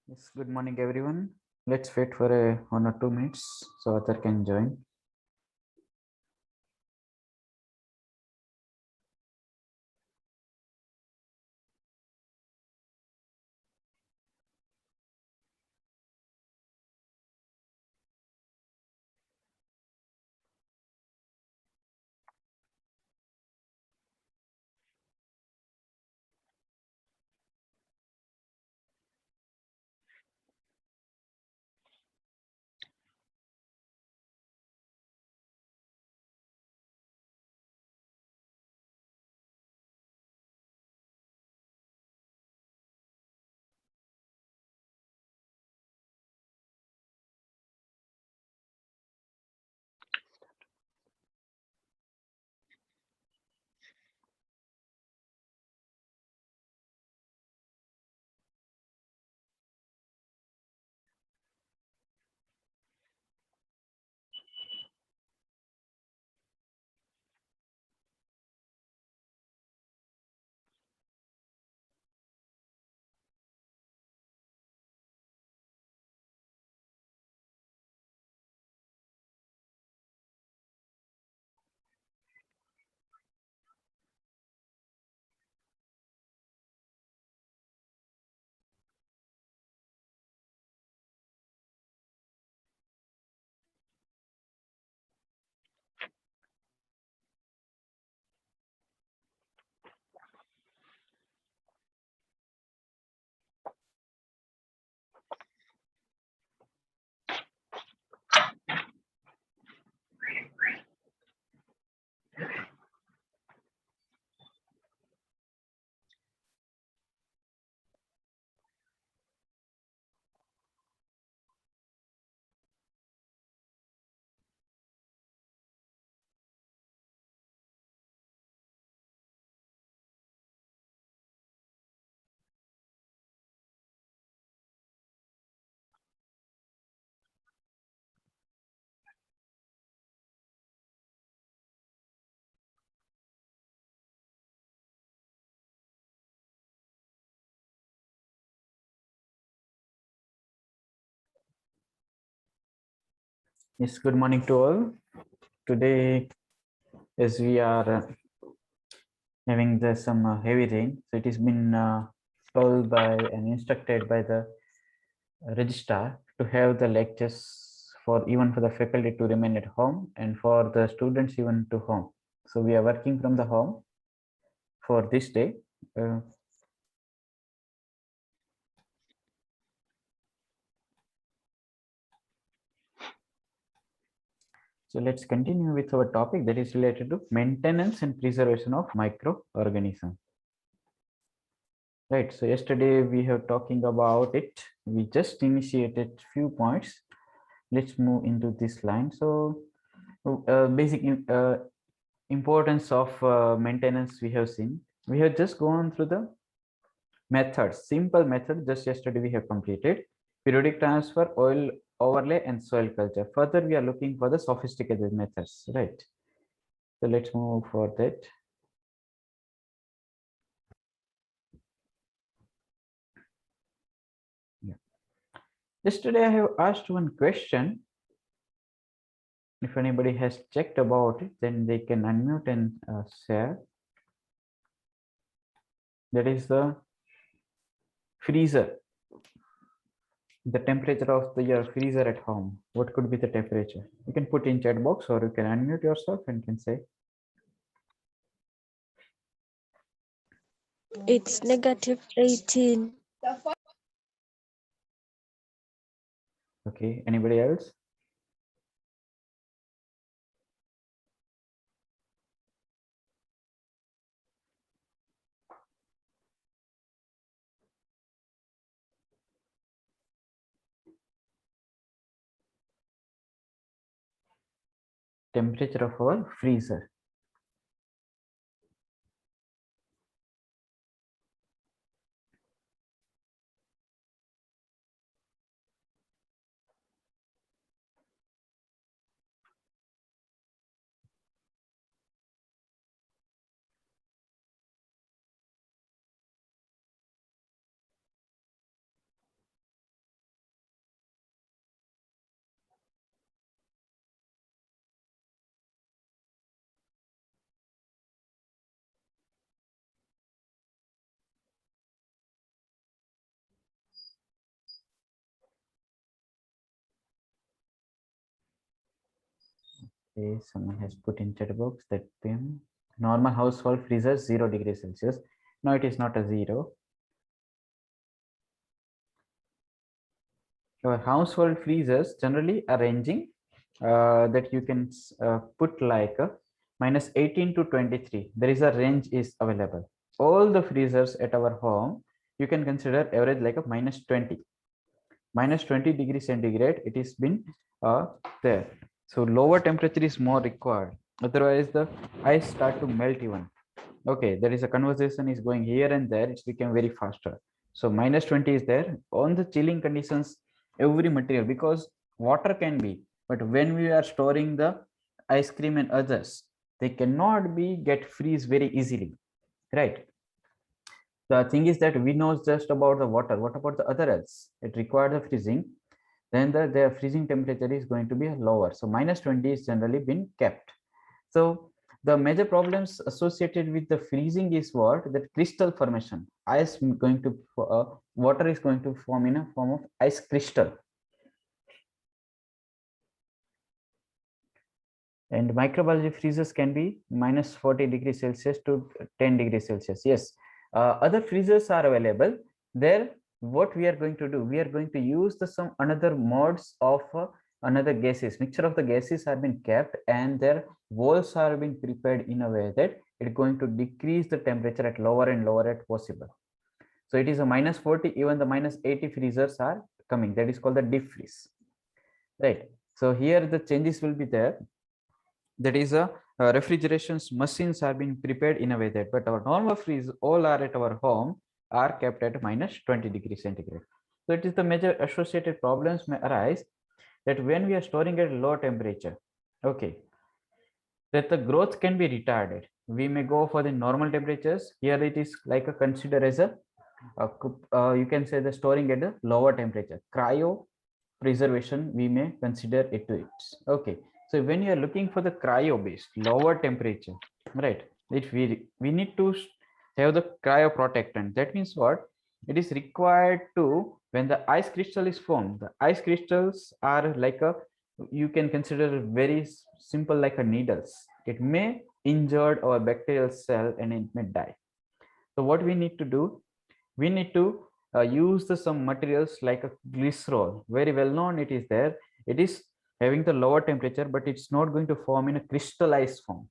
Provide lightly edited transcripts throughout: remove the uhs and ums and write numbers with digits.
Yes, good morning, everyone. Let's wait for 1 or 2 minutes so other can join. Yes, good morning to all. Today, as we are having some heavy rain, so it has been told by and instructed by the registrar to have the lectures for even for the faculty to remain at home and for the students even to home. So we are working from the home for this day. Uh, So let's continue with our topic that is related to maintenance and preservation of microorganisms. Right. So yesterday we have talking about it. We just initiated few points. Let's move into this line. So basic importance of maintenance we have seen. We have just gone through the methods, simple method. Just yesterday we have completed periodic transfer, oil overlay, and soil culture. Further, we are looking for the sophisticated methods. Right. So let's move for that. Yeah. Yesterday I have asked one question. If anybody has checked about it, then they can unmute and share. That is the freezer, the temperature of your freezer at home. What could be the temperature? You can put in chat box or you can unmute yourself and can say. It's -18. Okay, anybody else? Temperature of our freezer. Okay, someone has put in chat box that normal household freezer 0 degrees Celsius. No, it is not a 0. Our household freezers generally are ranging that you can put like a minus 18 to 23. There is a range is available. All the freezers at our home, you can consider average like a minus 20. Minus 20 degrees centigrade, it has been there. So lower temperature is more required. Otherwise, the ice start to melt even. Okay, there is a conversation is going here and there. It's become very faster. So minus 20 is there on the chilling conditions. Every material, because water can be, but when we are storing the ice cream and others, they cannot be get freeze very easily, right? The thing is that we know just about the water. What about the other else? It requires the freezing. Then the freezing temperature is going to be lower. So minus 20 is generally been kept. So the major problems associated with the freezing is what? That crystal formation. Ice going to water is going to form in a form of ice crystal. And microbiology freezers can be minus 40 degrees Celsius to 10 degrees Celsius. Yes, other freezers are available. There, what we are going to do, we are going to use the some another modes of another gases. Mixture of the gases have been kept, and their walls are being prepared in a way that it is going to decrease the temperature at lower and lower at possible. So it is a minus 40, even the minus 80 freezers are coming. That is called the deep freeze, right? So here the changes will be there. That is a refrigeration machines are being prepared in a way that, but our normal freeze all are at our home are kept at minus 20 degrees centigrade. So it is the major associated problems may arise that when we are storing at low temperature, okay, that the growth can be retarded. We may go for the normal temperatures. Here it is like a consider as a you can say the storing at a lower temperature. Cryo preservation, we may consider it to it. Okay, so when you are looking for the cryo based lower temperature, right, if we need to have the cryo protectant. That means what? It is required to, when the ice crystal is formed, the ice crystals are like a, you can consider very simple like a needles. It may injured our bacterial cell and it may die. So what we need to do, we need to use some materials like a glycerol. Very well known it is there. It is having the lower temperature, but it's not going to form in a crystallized form.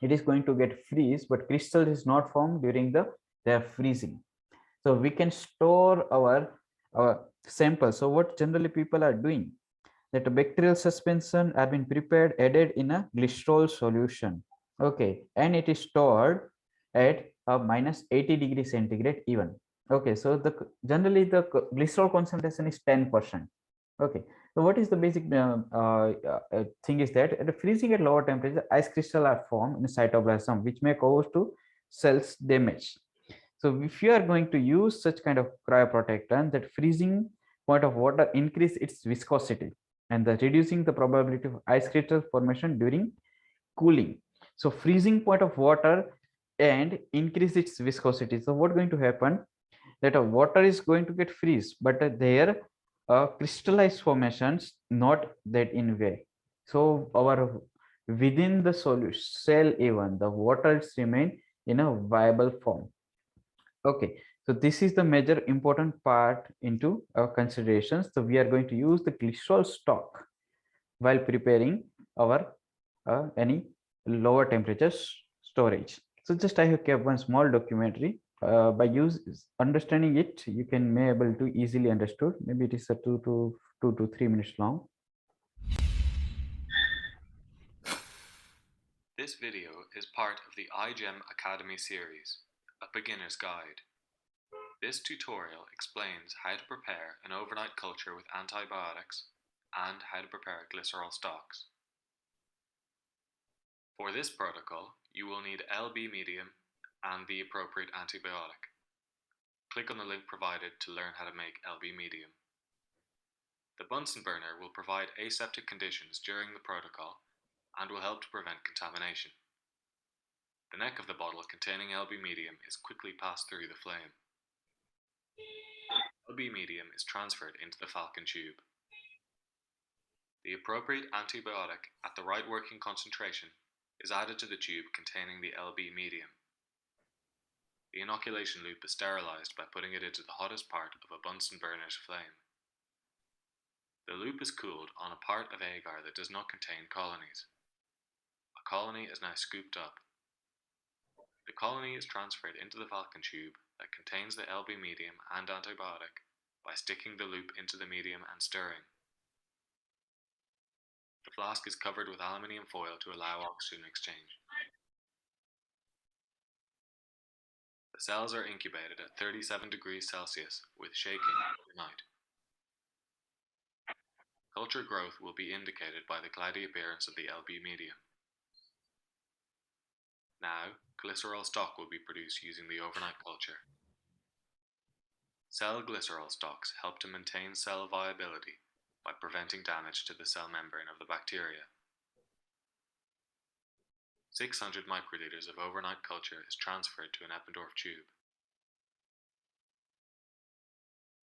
It is going to get freeze, but crystal is not formed during the their freezing. So we can store our samples. So what generally people are doing, that a bacterial suspension have been prepared, added in a glycerol solution. Okay, and it is stored at a minus 80 degrees centigrade even. Okay, so the generally the glycerol concentration is 10%. Okay, so what is the basic thing is that at freezing at lower temperature, ice crystal are formed in the cytoplasm, which may cause to cells damage. So if you are going to use such kind of cryoprotectant, that freezing point of water increase its viscosity and the reducing the probability of ice crystal formation during cooling. So freezing point of water and increase its viscosity. So what going to happen? That a water is going to get freeze, but their crystallized formations not that in way. So our within the solution cell, even the waters remain in a viable form. Okay, so this is the major important part into our considerations. So we are going to use the glycerol stock while preparing our any lower temperature storage. So just I have kept one small documentary. By use understanding it, you can may able to easily understood. Maybe it is a 2 to 3 minutes long. This video is part of the iGEM Academy series, a beginner's guide. This tutorial explains how to prepare an overnight culture with antibiotics and how to prepare glycerol stocks. For this protocol, you will need LB medium and the appropriate antibiotic. Click on the link provided to learn how to make LB medium. The Bunsen burner will provide aseptic conditions during the protocol and will help to prevent contamination. The neck of the bottle containing LB medium is quickly passed through the flame. LB medium is transferred into the falcon tube. The appropriate antibiotic at the right working concentration is added to the tube containing the LB medium. The inoculation loop is sterilized by putting it into the hottest part of a Bunsen burner's flame. The loop is cooled on a part of agar that does not contain colonies. A colony is now scooped up. The colony is transferred into the vacuum tube that contains the LB medium and antibiotic by sticking the loop into the medium and stirring. The flask is covered with aluminium foil to allow oxygen exchange. The cells are incubated at 37 degrees Celsius with shaking overnight. Culture growth will be indicated by the cloudy appearance of the LB medium. Now, glycerol stock will be produced using the overnight culture. Cell glycerol stocks help to maintain cell viability by preventing damage to the cell membrane of the bacteria. 600 microliters of overnight culture is transferred to an Eppendorf tube.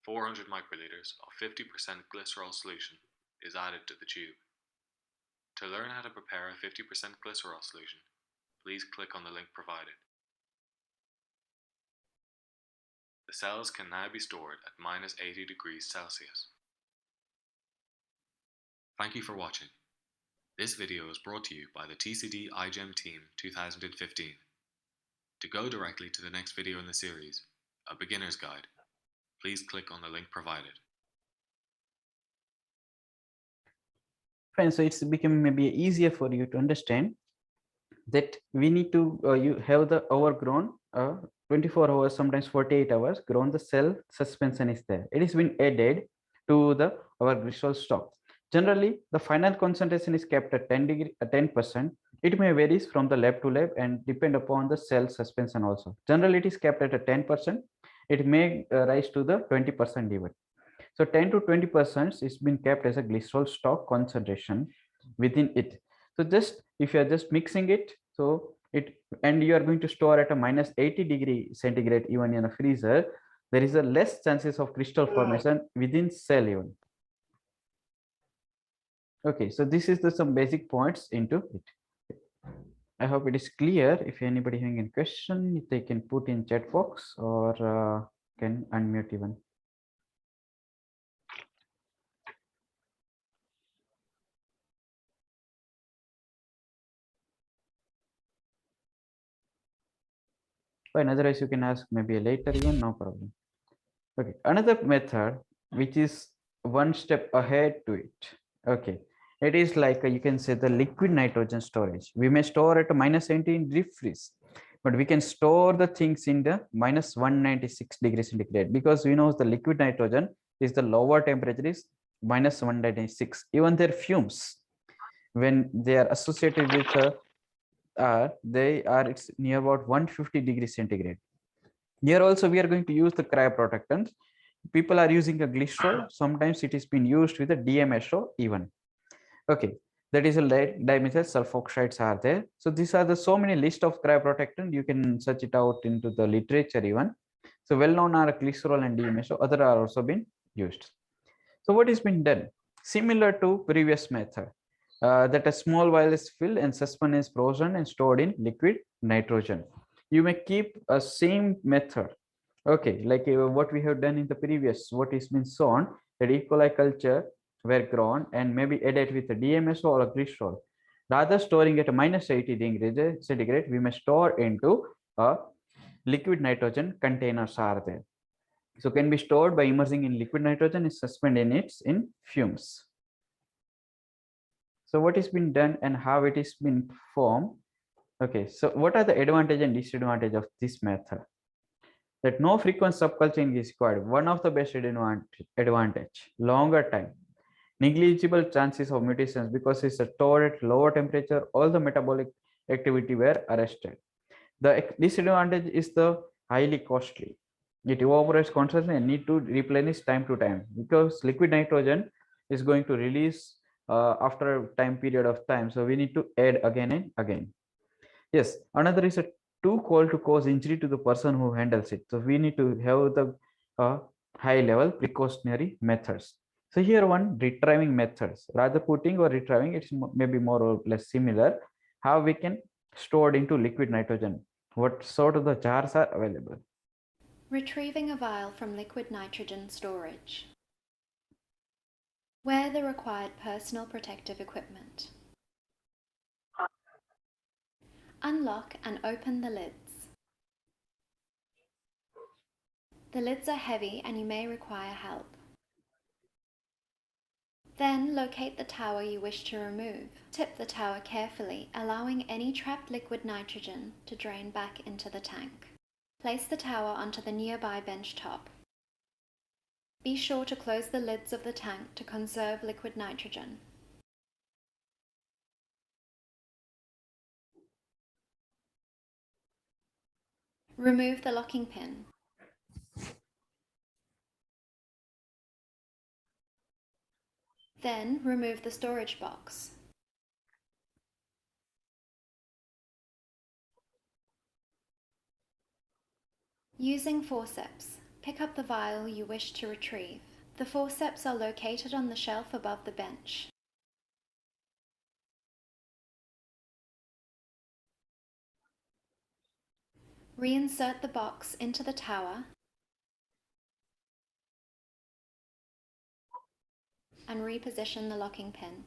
400 microliters of 50% glycerol solution is added to the tube. To learn how to prepare a 50% glycerol solution, please click on the link provided. The cells can now be stored at -80 degrees Celsius. Thank you for watching. This video is brought to you by the TCD iGEM Team 2015. To go directly to the next video in the series, a beginner's guide, please click on the link provided. Fine, so it's become maybe easier for you to understand that we need to you have the overgrown 24 hours, sometimes 48 hours grown, the cell suspension is there. It has been added to the our glycerol stock. Generally, the final concentration is kept at 10%. It may varies from the lab to lab and depend upon the cell suspension also. Generally, it is kept at a 10%. It may rise to the 20% even. So 10 to 20% is been kept as a glycerol stock concentration within it. So just if you are just mixing it, so it, and you are going to store at a -80 degree centigrade even in a freezer, there is a less chances of crystal formation within cell even. Okay, so this is the some basic points into it. I hope it is clear. If anybody having any question, they can put in chat box or can unmute even. Fine, otherwise you can ask maybe later even, no problem. Okay, another method which is one step ahead to it. Okay, it is like you can say the liquid nitrogen storage. We may store at a -70 in deep freeze, but we can store the things in the -196 degrees centigrade, because we know the liquid nitrogen is the lower temperature is -196. Even their fumes, when they are associated with it's near about 150 degrees centigrade. Here also we are going to use the cryoprotectants. People are using a glycerol. Sometimes it is been used with a DMSO even. Okay, that is a dimethyl sulfoxides are there. So these are the so many list of cryoprotectant. You can search it out into the literature even. So well known are glycerol and DMSO. Other are also been used. So what is been done? Similar to previous method, that a small vial is filled and suspended is frozen and stored in liquid nitrogen. You may keep a same method. Okay, like what we have done in the previous, what is been shown, that E. coli culture were grown and maybe added with a DMSO or a glycerol. Rather storing at a -80 degrees centigrade, we may store into a liquid nitrogen containers are there. So can be stored by immersing in liquid nitrogen and suspend in its in fumes. So what is been done and how it is been formed? Okay, so what are the advantage and disadvantage of this method? That no frequent subculturing is required. One of the best advantage, longer time, negligible chances of mutations because it's stored at lower temperature. All the metabolic activity were arrested. The disadvantage is the highly costly. It evaporates constantly and need to replenish time to time, because liquid nitrogen is going to release after a time period of time. So we need to add again and again. Yes, another is a too cold to cause injury to the person who handles it. So we need to have the high level precautionary methods. So here one retrieving methods, rather putting or retrieving, it's maybe more or less similar. How we can store it into liquid nitrogen, what sort of the jars are available. Retrieving a vial from liquid nitrogen storage. Wear the required personal protective equipment. Unlock and open the lids. The lids are heavy and you may require help. Then locate the tower you wish to remove. Tip the tower carefully, allowing any trapped liquid nitrogen to drain back into the tank. Place the tower onto the nearby bench top. Be sure to close the lids of the tank to conserve liquid nitrogen. Remove the locking pin. Then remove the storage box. Using forceps, pick up the vial you wish to retrieve. The forceps are located on the shelf above the bench. Reinsert the box into the tower and reposition the locking pin.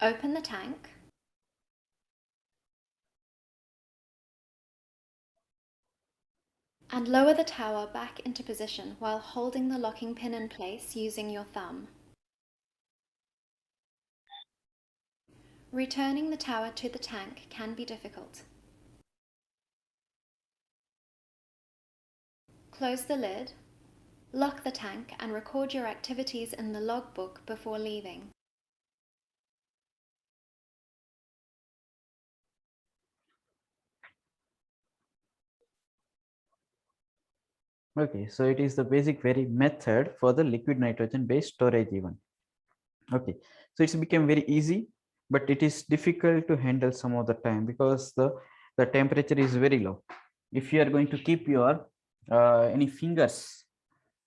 Open the tank and lower the tower back into position while holding the locking pin in place using your thumb. Returning the tower to the tank can be difficult. Close the lid, lock the tank and record your activities in the logbook before leaving. Okay, so it is the basic very method for the liquid nitrogen based storage even. Okay, so it's become very easy, but it is difficult to handle some of the time because the temperature is very low. If you are going to keep your any fingers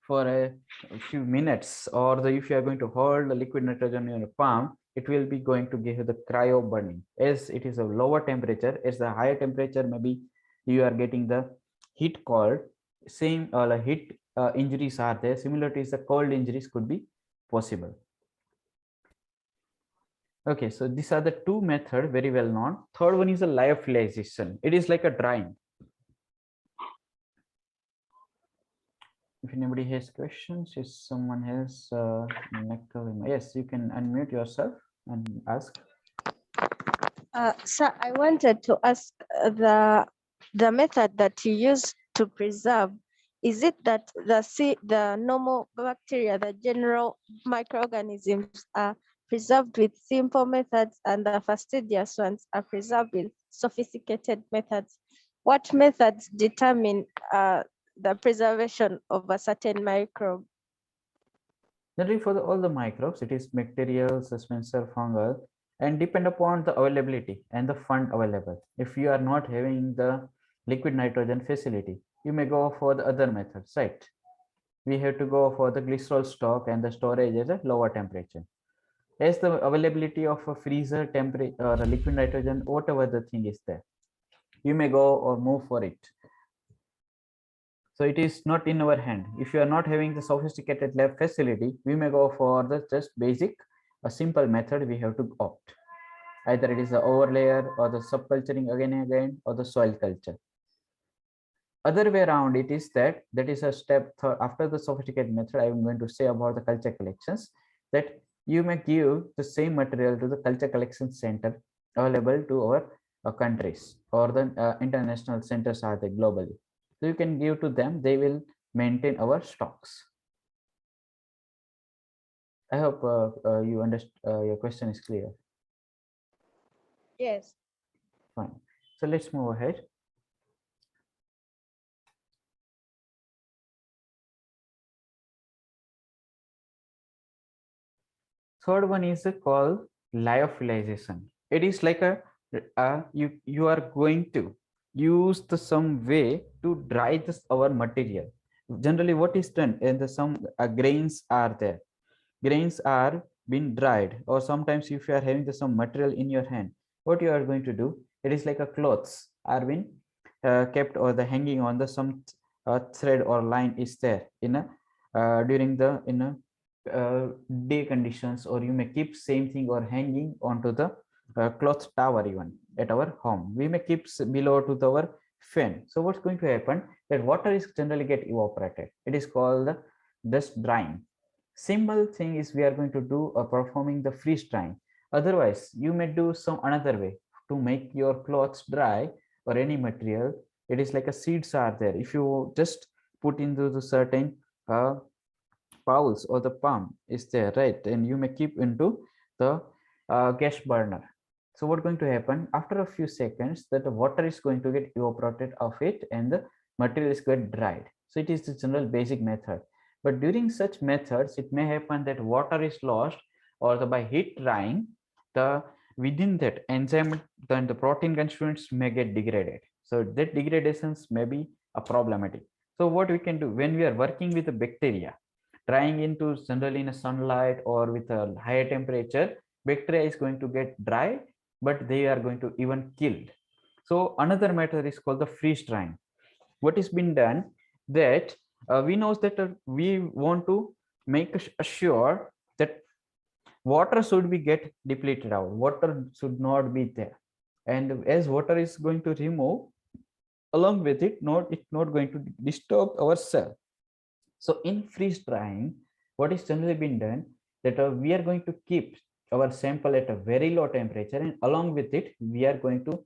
for a few minutes, or if you are going to hold the liquid nitrogen in your palm, it will be going to give you the cryo burning. As it is a lower temperature, as the higher temperature, maybe you are getting the heat cold. Same heat injuries are there. Similar to the cold injuries could be possible. Okay, so these are the two methods very well known. Third one is a lyophilization. It is like a drying. If anybody has questions, if someone has yes, you can unmute yourself and ask. Sir, I wanted to ask the method that you use to preserve. Is it that the normal bacteria, the general microorganisms, are preserved with simple methods, and the fastidious ones are preserved with sophisticated methods? What methods determine the preservation of a certain microbe? Generally, for all the microbes, it is bacterial, suspensor, fungal, and depend upon the availability and the fund available. If you are not having the liquid nitrogen facility, you may go for the other methods, right? We have to go for the glycerol stock and the storage at a lower temperature. As the availability of a freezer temperature or a liquid nitrogen, whatever the thing is there, you may go or move for it. So it is not in our hand. If you are not having the sophisticated lab facility, we may go for the just basic, a simple method we have to opt. Either it is the overlayer or the subculturing again and again, or the soil culture. Other way around it is that is a step after the sophisticated method. I am going to say about the culture collections, that you may give the same material to the culture collection center available to our countries, or the international centers are there globally. So you can give to them, they will maintain our stocks. I hope you understand, your question is clear. Yes. Fine. So let's move ahead. Third one is called lyophilization. It is like a you are going to use the some way to dry this our material. Generally, what is done, and the some grains are there. Grains are being dried, or sometimes if you are having the, some material in your hand, what you are going to do? It is like a clothes are being kept or the hanging on the some thread or line is there in a during the in a day conditions, or you may keep same thing or hanging onto the cloth tower. Even at our home we may keep below to our fan. So what's going to happen, that water is generally get evaporated. It is called the dust drying. Simple thing is we are going to do or performing the freeze drying. Otherwise you may do some another way to make your clothes dry or any material. It is like a seeds are there. If you just put into the certain bowls or the palm is there, right, and you may keep into the gas burner. So what's going to happen, after a few seconds that the water is going to get evaporated of it and the material is get dried. So it is the general basic method. But during such methods it may happen that water is lost, or the by heat drying the within that enzyme, then the protein constituents may get degraded. So that degradations may be a problematic. So what we can do when we are working with the bacteria, drying into generally in a sunlight or with a higher temperature, bacteria is going to get dry, but they are going to even killed. So another method is called the freeze drying. What is been done, that we know that we want to make sure that water should be get depleted out, water should not be there, and as water is going to remove along with it, not going to disturb our cell. So in freeze drying, what is generally been done, that we are going to keep our sample at a very low temperature, and along with it we are going to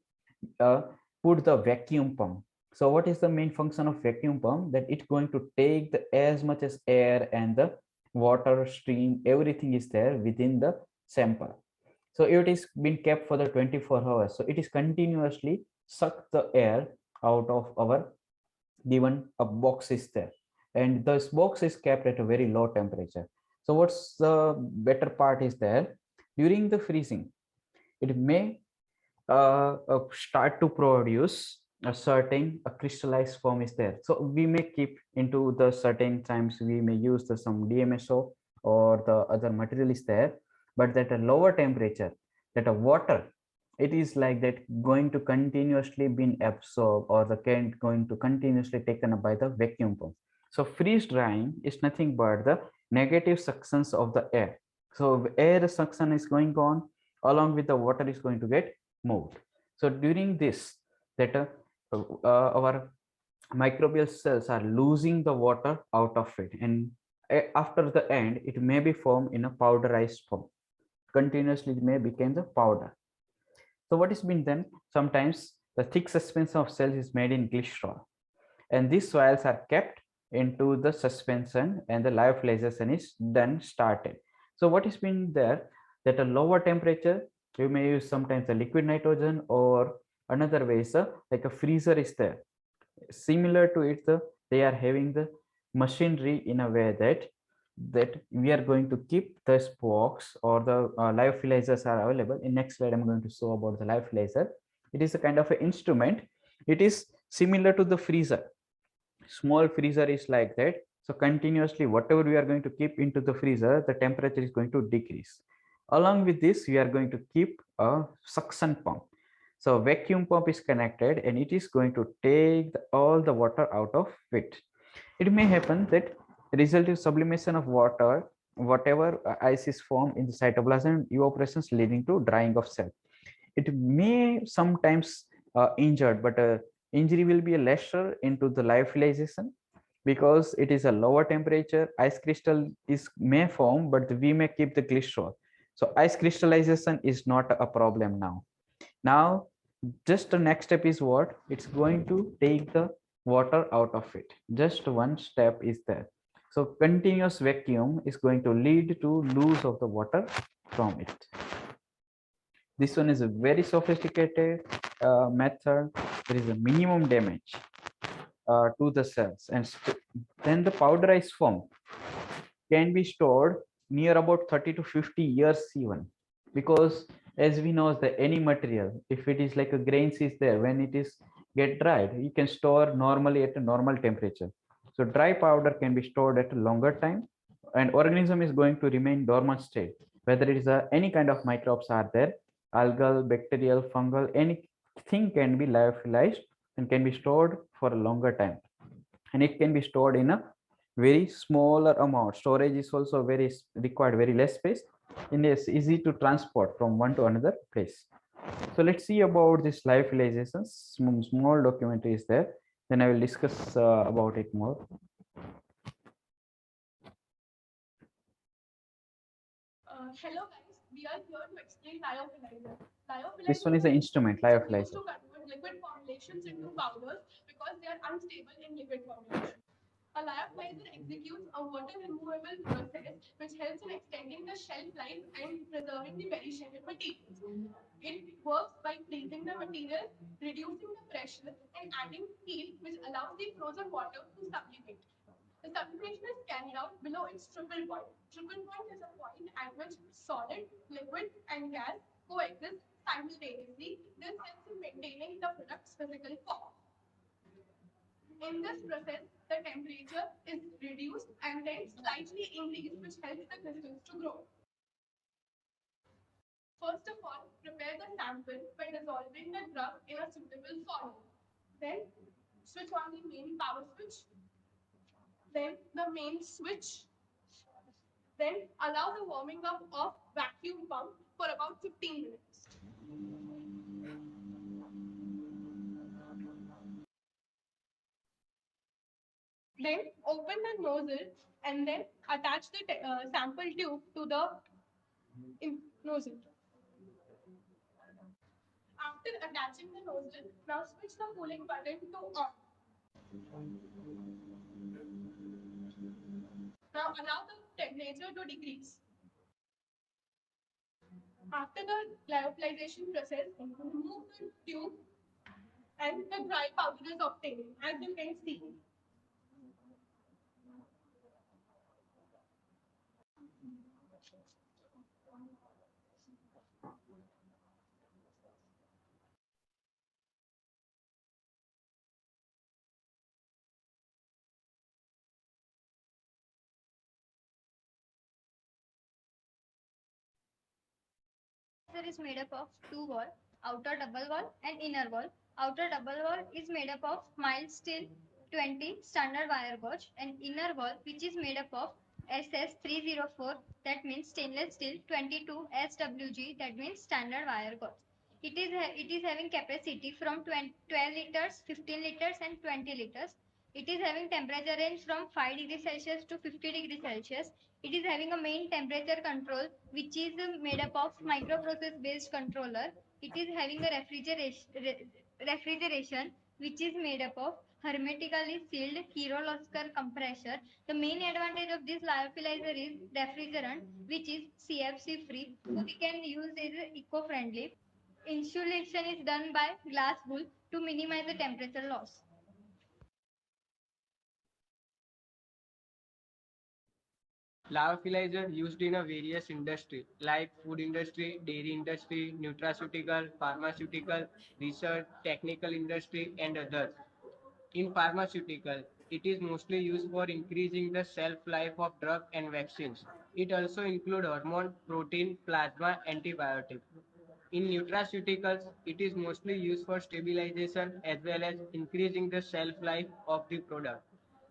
uh, put the vacuum pump. So what is the main function of vacuum pump, that it's going to take the as much as air and the water stream, everything is there within the sample. So it is been kept for the 24 hours, so it is continuously suck the air out of our given a box is there, and this box is kept at a very low temperature. So what's the better part is there, during the freezing it may start to produce a certain a crystallized form is there. So we may keep into the certain times we may use the some DMSO or the other material is there, but at a lower temperature, that a water, it is like that going to continuously being absorbed, or the can going to continuously taken up by the vacuum pump. So freeze drying is nothing but the negative suctions of the air. So air suction is going on, along with the water is going to get moved. So during this, that our microbial cells are losing the water out of it, and after the end it may be formed in a powderized form. Continuously it may become the powder. So what is been done, sometimes the thick suspension of cells is made in glycerol, and these soils are kept into the suspension, and the lyophilization is done started. So what is been there, that a lower temperature you may use sometimes a liquid nitrogen, or another way is like a freezer is there. Similar to it, they are having the machinery in a way that we are going to keep this box, or the lyophilizers are available. In next slide I'm going to show about the lyophilizer. It is a kind of an instrument. It is similar to the freezer. Small freezer is like that. So continuously whatever we are going to keep into the freezer, the temperature is going to decrease. Along with this we are going to keep a suction pump. So vacuum pump is connected, and it is going to take all the water out of it. It may happen that result is sublimation of water, whatever ice is formed in the cytoplasm, evaporations leading to drying of cell. It may sometimes injured, but injury will be lesser into the lyophilization, because it is a lower temperature. Ice crystal is may form, but we may keep the glycerol. So ice crystallization is not a problem now. Now just the next step is what, it's going to take the water out of it. Just one step is there. So continuous vacuum is going to lead to loss of the water from it. This one is a very sophisticated method. There is a minimum damage to the cells, and then the powderized form can be stored near about 30 to 50 years even. because as we know that any material, if it is like a grains is there, when it is get dried, you can store normally at a normal temperature. So dry powder can be stored at a longer time, and organism is going to remain dormant state, whether it is any kind of microbes are there, algal, bacterial, fungal, anything can be lyophilized and can be stored for a longer time, and it can be stored in a very smaller amount. Storage is also required very less space, and it's easy to transport from one to another place. So let's see about this lyophilization. Small documentary is there, then I will discuss about it more. Hello guys, we are here to explain lyophilizer. This Lyophilizer one is is the a instrument system used lyophilizer. to convert liquid formulations into powders because they are unstable in liquid formulation. A lyophilizer executes a water removable process which helps in extending the shelf life and preserving the perishable materials. It works by freezing the material, reducing the pressure, and adding heat, which allows the frozen water to sublimate. The sublimation is carried out below its triple point. Triple point is a point at which solid, liquid, and gas coexist simultaneously. This helps in maintaining the product's physical form. In this process, the temperature is reduced and then slightly increased, which helps the crystals to grow. First of all, prepare the sample by dissolving the drug in a suitable solid. Then, switch on the main power switch. Then, the main switch. Then, allow the warming up of vacuum pump for about 15 minutes. Then, open the nozzle and then attach the sample tube to the nozzle. After attaching the nozzle, now switch the cooling button to on. Now allow the temperature to decrease. After the lyophilization process, remove the tube and the dry powder is obtained, as you can see. Is made up of two walls, outer double wall and inner wall. Outer double wall is made up of mild steel 20 standard wire gauge, and inner wall which is made up of SS304, that means stainless steel 22 SWG, that means standard wire gauge. It is having capacity from 12 liters, 15 liters and 20 liters. It is having temperature range from 5 degrees Celsius to 50 degrees Celsius. It is having a main temperature control which is made up of microprocess based controller. It is having a refrigeration which is made up of hermetically sealed Kirloskar compressor. The main advantage of this lyophilizer is refrigerant which is CFC free. So we can use it eco-friendly. Insulation is done by glass wool to minimize the temperature loss. Lyophilizer used in a various industry like food industry, dairy industry, nutraceutical, pharmaceutical, research, technical industry and others. In pharmaceutical, it is mostly used for increasing the shelf life of drugs and vaccines. It also includes hormone, protein, plasma, antibiotics. In nutraceuticals, it is mostly used for stabilization as well as increasing the shelf life of the product.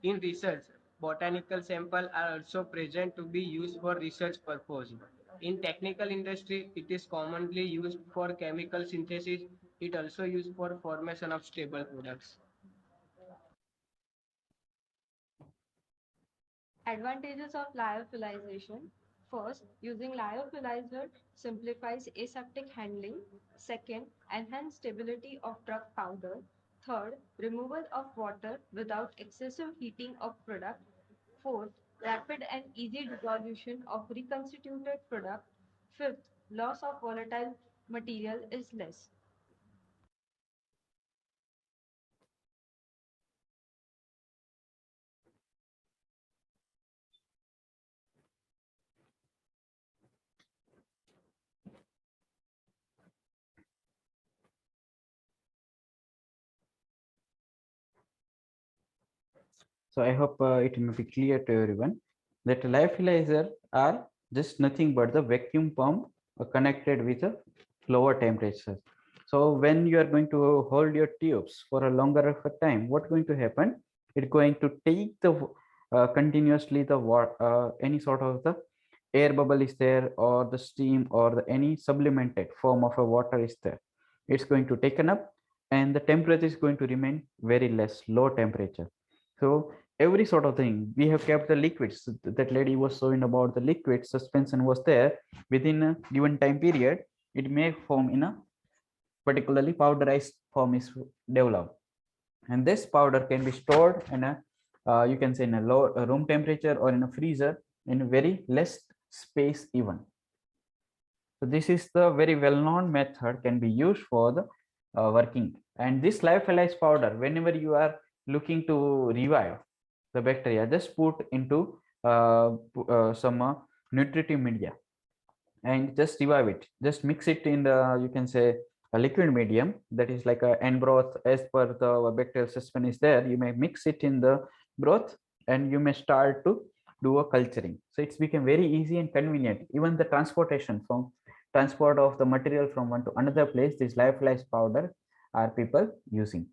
In research, botanical samples are also present to be used for research purpose. In technical industry, it is commonly used for chemical synthesis. It also used for formation of stable products. Advantages of lyophilization. First, using lyophilizer simplifies aseptic handling. Second, enhance stability of drug powder. Third, removal of water without excessive heating of product. Fourth, rapid and easy dissolution of reconstituted product. Fifth, loss of volatile material is less. So I hope it may be clear to everyone that lyophilizer are just nothing but the vacuum pump connected with a lower temperature. So when you are going to hold your tubes for a longer of a time, what's going to happen? It's going to take the continuously the any sort of the air bubble is there, or the steam, or the any sublimated form of a water is there. It's going to taken up, and the temperature is going to remain very less, low temperature. So every sort of thing we have kept the liquids that lady was showing about, the liquid suspension was there within a given time period. It may form in a particularly powderized form is developed, and this powder can be stored in a you can say in a low room temperature or in a freezer in very less space even. So this is the very well-known method can be used for the working. And this lyophilized powder, whenever you are looking to revive the bacteria, just put into some nutritive media and just revive it. Just mix it in the, you can say, a liquid medium, that is like a n broth as per the bacterial suspension is there. You may mix it in the broth and you may start to do a culturing. So it's become very easy and convenient. Even the transportation from transport of the material from one to another place, this lyophilized powder are people using.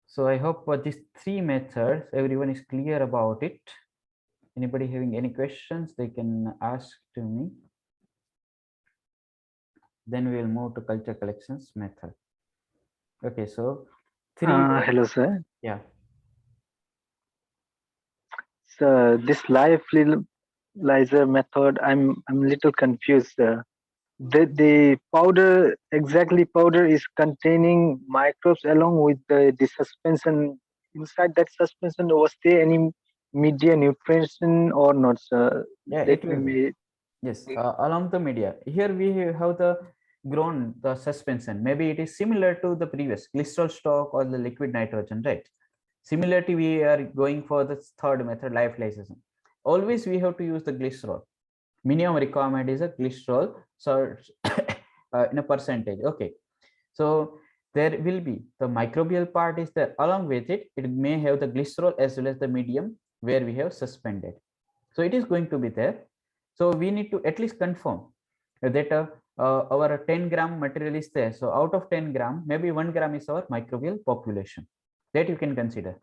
So I hope for these three methods everyone is clear about it. Anybody having any questions, they can ask to me. Then we will move to culture collections method. Okay, so three. Hello, sir. Yeah. So this lyophilizer method, I'm a little confused. The powder, exactly powder is containing microbes along with the suspension. Inside that suspension, was there any media nutrition or not, sir? Yeah, Let it me will be. be. Yes, along the media. Here we have the grown the suspension. Maybe it is similar to the previous glycerol stock or the liquid nitrogen, right? Similarly, we are going for the third method, lyophilization. Always we have to use the glycerol. Minimum requirement is a glycerol, so in a percentage. Okay, so there will be the microbial part is there. Along with it, it may have the glycerol as well as the medium where we have suspended. So it is going to be there. So we need to at least confirm that our 10-gram material is there. So out of 10 gram, maybe 1 gram is our microbial population. That you can consider.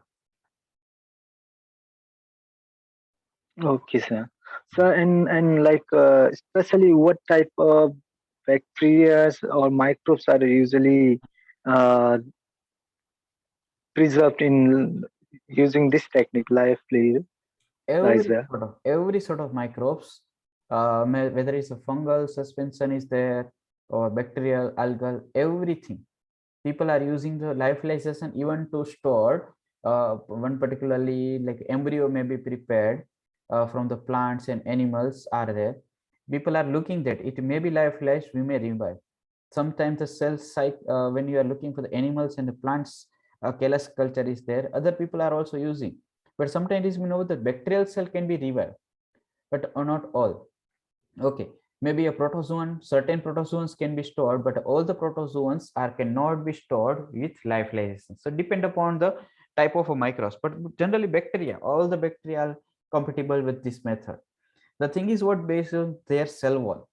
Okay, sir. So and like especially what type of bacteria or microbes are usually uh, preserved in using this technique, lyophilizer? Every sort of microbes, whether it's a fungal suspension is there or bacterial, algal, everything. People are using the lyophilization even to store one particularly like embryo may be prepared from the plants and animals are there. People are looking that it may be lyophilized, we may revive. Sometimes the cell site when you are looking for the animals and the plants, callus culture is there. Other people are also using, but sometimes we know the bacterial cell can be revived, but not all. Okay, maybe a protozoan, certain protozoans can be stored, but all the protozoans are cannot be stored with lyophilization. So depend upon the type of a microbes, but generally bacteria, all the bacteria are compatible with this method. The thing is what based on their cell wall.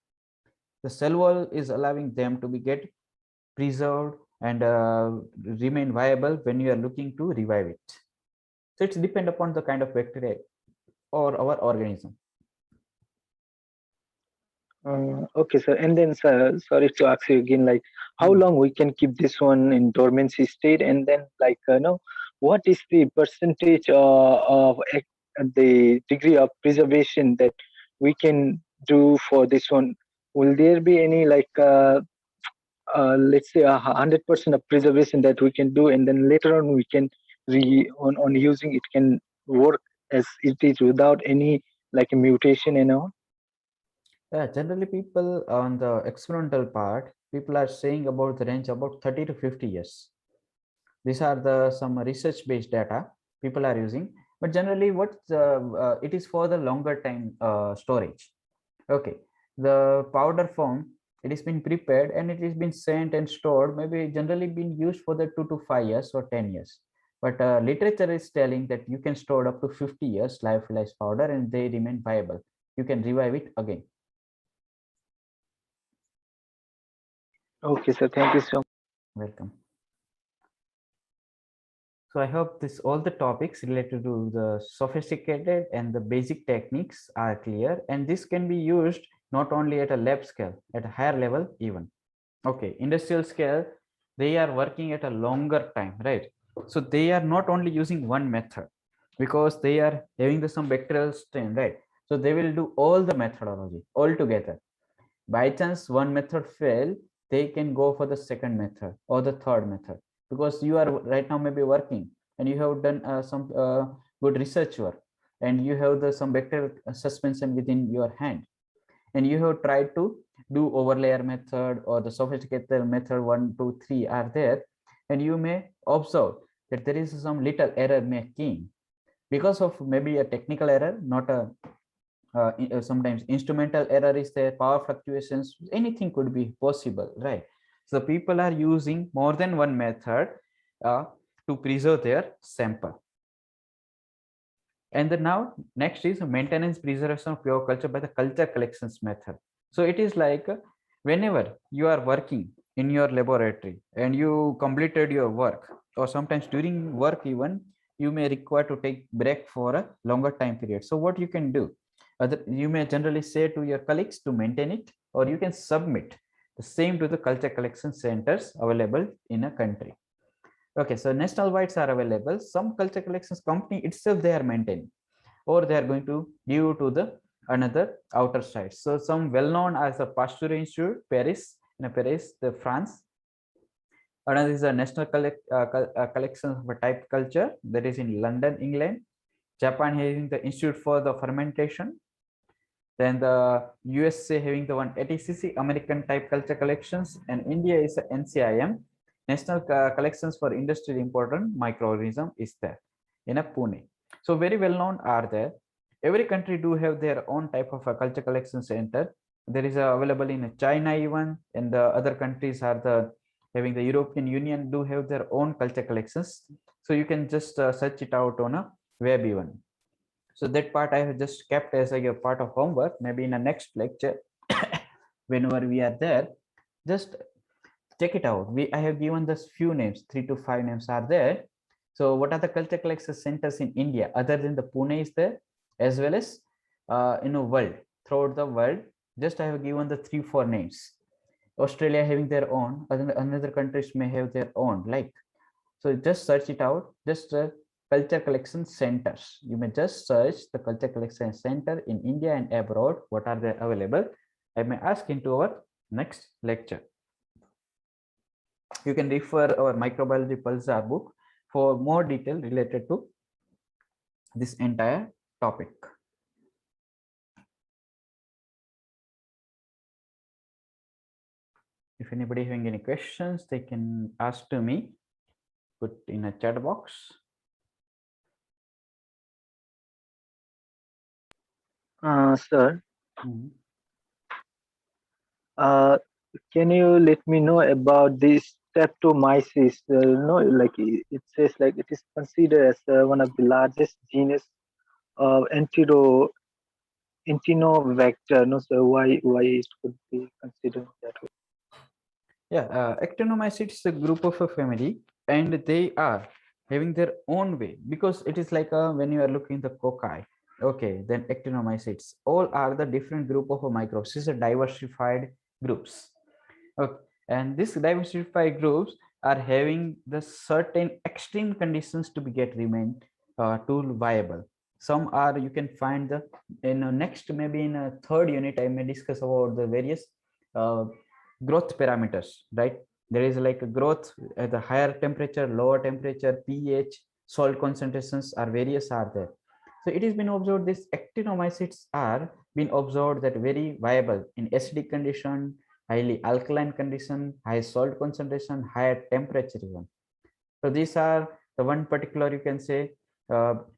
The cell wall is allowing them to be get preserved and remain viable when you are looking to revive it. So it's depend upon the kind of bacteria or our organism. Okay, sir. And then, sir, sorry to ask you again, like, how long we can keep this one in dormancy state, and then, like, no, what is the percentage the degree of preservation that we can do for this one? Will there be any like, let's say, 100% of preservation that we can do, and then later on we can on using it can work as it is without any like a mutation and all? Yeah, generally people on the experimental part, people are saying about the range about 30 to 50 years. These are the some research based data people are using, but generally what it is for the longer time storage. Okay, the powder form It has been prepared and it has been sent and stored, maybe generally been used for the 2 to 5 years or 10 years. But literature is telling that you can store up to 50 years lyophilized powder and they remain viable. You can revive it again. Okay, sir. Thank you so much. Welcome. So I hope this all the topics related to the sophisticated and the basic techniques are clear, and this can be used not only at a lab scale, at a higher level even. Okay, industrial scale, they are working at a longer time, right? So they are not only using one method because they are having some bacterial strain, right? So they will do all the methodology all together. By chance one method fail, they can go for the second method or the third method, because you are right now maybe working and you have done some good research work, and you have some bacterial suspension within your hand, and you have tried to do overlayer method or the sophisticated method 1, 2, 3 are there, and you may observe that there is some little error making because of maybe a technical error, not a sometimes instrumental error is there, power fluctuations, anything could be possible, right? So people are using more than one method to preserve their sample. And then now next is maintenance preservation of pure culture by the culture collections method. So it is like whenever you are working in your laboratory and you completed your work, or sometimes during work even, you may require to take break for a longer time period. So what you can do, you may generally say to your colleagues to maintain it, or you can submit the same to the culture collection centers available in a country. Okay, so national wides are available. Some culture collections company itself they are maintaining, or they are going to give to the another outer side. So some well-known as the Pasteur Institute, Paris, in Paris, the France. Another is a national collection of a type culture that is in London, England. Japan having the Institute for the Fermentation. Then the USA having the one ATCC, American Type Culture Collections, and India is the NCIM, National Collections for Industrial Important Microorganism is there in a Pune. So very well known are there. Every country do have their own type of a culture collection center. There is available in China even, and the other countries are the having the European Union do have their own culture collections. So you can just search it out on a web even. So that part I have just kept as a part of homework. Maybe in the next lecture, whenever we are there, just check it out. I have given this few names, 3 to 5 names are there. So what are the culture collection centers in India other than the Pune is there, as well as world, throughout the world. Just I have given the 3, 4 names. Australia having their own, another countries may have their own, like, so just search it out. Just culture collection centers. You may just search the culture collection center in India and abroad. What are they available? I may ask into our next lecture. You can refer our Microbiology Pulsar book for more detail related to this entire topic. If anybody having any questions, they can ask to me. Put in a chat box. Sir, Mhm. can you let me know about this Streptomyces? Like it says, like it is considered as one of the largest genus of Enterovector. No, so why it could be considered that way? Yeah, actinomycetes is a group of a family, and they are having their own way, because it is like when you are looking the cocci. Okay, then actinomycetes all are the different group of microbes. These are diversified groups. Okay, and these diversified groups are having the certain extreme conditions to be get remain to viable. Some are you can find the in next maybe in a third unit I may discuss about the various uh, growth parameters, right? There is like a growth at the higher temperature, lower temperature, pH, salt concentrations are various are there. So it has been observed these actinomycetes are been observed that very viable in acidic condition, highly alkaline condition, high salt concentration, higher temperature even. So these are the one particular you can say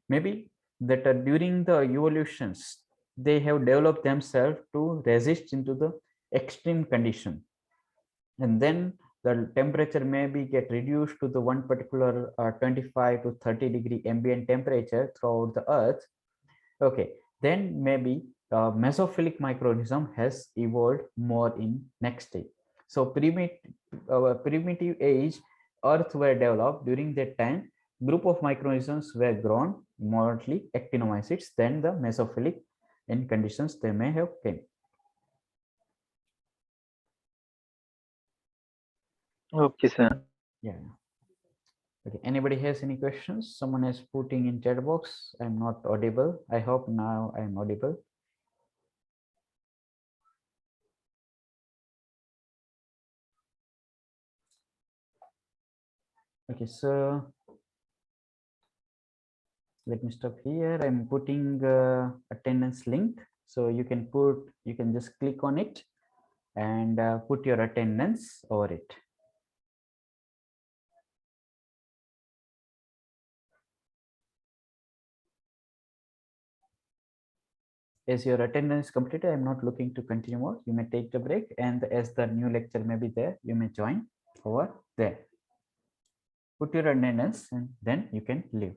maybe that during the evolutions they have developed themselves to resist into the extreme condition, and then the temperature maybe get reduced to the one particular 25 to 30 degree ambient temperature throughout the earth. Okay, then maybe mesophilic microorganism has evolved more in next stage. So primitive age earth were developed. During that time, group of microorganisms were grown, mostly actinomycetes. Then the mesophilic in conditions they may have came. Okay, sir. Yeah. Okay, anybody has any questions? Someone is putting in chat box. I'm not audible. I hope now I'm audible. Okay, so let me stop here. I'm putting attendance link. So you can just click on it and put your attendance over it. As your attendance is completed, I'm not looking to continue more. You may take the break, and as the new lecture may be there, you may join over there. Put your attendance and then you can leave.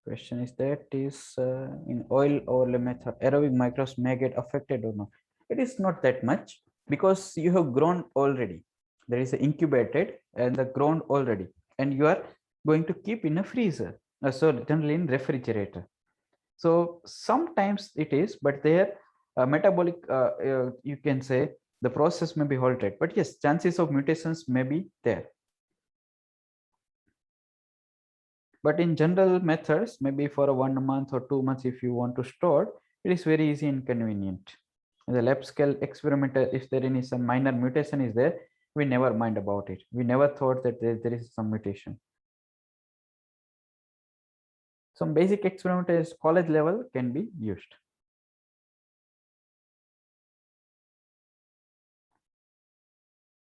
Question is that is in oil or method aerobic microbes may get affected or not. It is not that much because you have grown already. There is a incubated and the grown already, and you are going to keep in a freezer. So generally in refrigerator. So sometimes it is, but there metabolic you can say the process may be halted. But yes, chances of mutations may be there. But in general methods, maybe for a 1 month or 2 months, if you want to store, it is very easy and convenient. In the lab scale experiment, if there is some minor mutation is there, we never mind about it. We never thought that there is some mutation. Some basic experiment is college level can be used.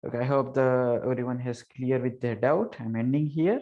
Okay, I hope everyone has clear with their doubt. I'm ending here.